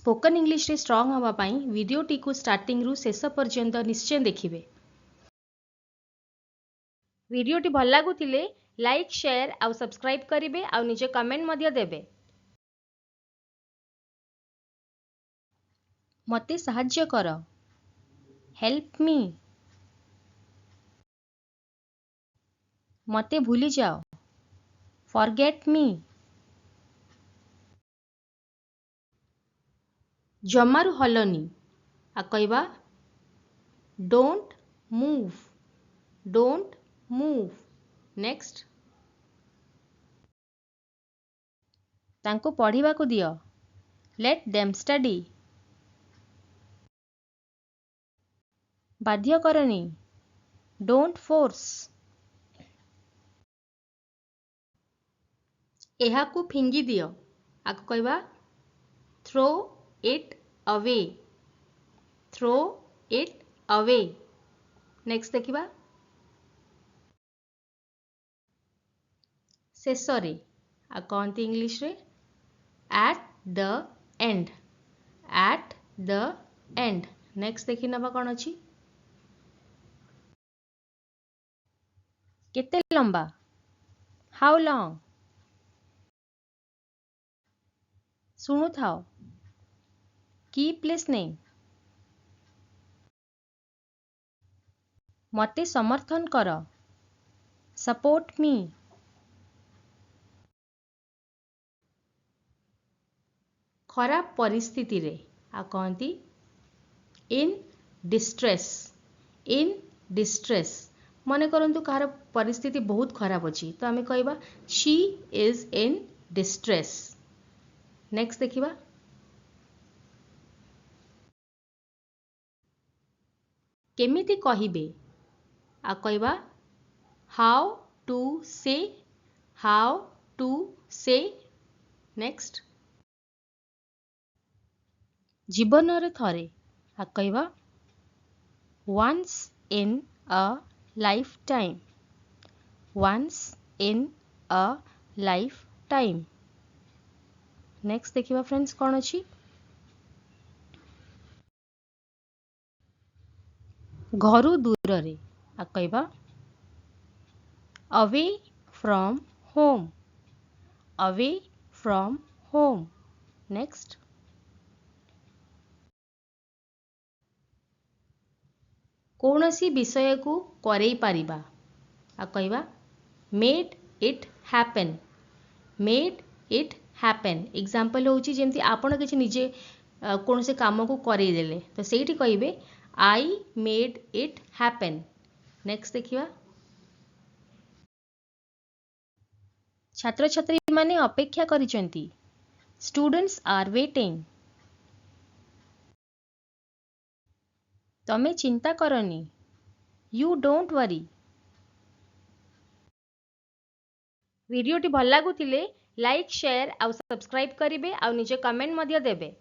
Spoken English रे strong हवा पाई वीडियोटी को स्टार्टिंग रु शेष पर्यंत निश्चय देखिए। वीडियोटी भल लगुले लाइक शेयर आउ सब्सक्राइब करेंगे आउ निजे कमेंट मध्य देबे। मते सहाय्य कर, हेल्प मी। मते भूली जाओ, फॉरगेट मी। जमारु हलनी आ कहवा don't move, don't move. Next तांको पढ़िबा को दियो, लेट देम स्टडी। बाध्य करनी, डोंट फोर्स। एहा को फिंगी दियो, आको कहवा throw it away, throw it away. Next देखिबा शेषरे आ कहते इंग्लिश रे at the end, at the end. Next देखि नबा कौन अछि केते लंबा, हाउ लॉन्ग। सुनु थाओ, कीप लिसनिंग। मते समर्थन कर, सपोर्ट मी। खराब परिस्थिति रे आ कहती इन डिस्ट्रेस, इन डिस्ट्रेस। मन करंतु कहार परिस्थिति बहुत खराब अच्छी तो आम कहवा she is in distress. Next देखिबा केमिति कहिबे आ कहवा how to say, how to say. Next जीवन रे थरे आ कहवा once in a lifetime, once in a lifetime. Next देखिबा फ्रेंड्स कौन अच्छी घरु दूर रे आ कहवा away from home, away from home. Next कौनसी विषय को करई पारिबा आ कहवा made it happen, made it happen. Example होची जेमती आपण किछि निजे कौन से काम को करई देले तो सेठी कहिबे I made it happen. Next देखिबा छात्र छात्री माने अपेक्षा करिसेंती, स्टूडेंट्स आर वेटिंग। तमे चिंता करनी, यू डोंट वरी। वीडियोटी भल लगुले लाइक शेयर आउ सब्सक्राइब करेंगे आउ निजे कमेंट मध्य देबे।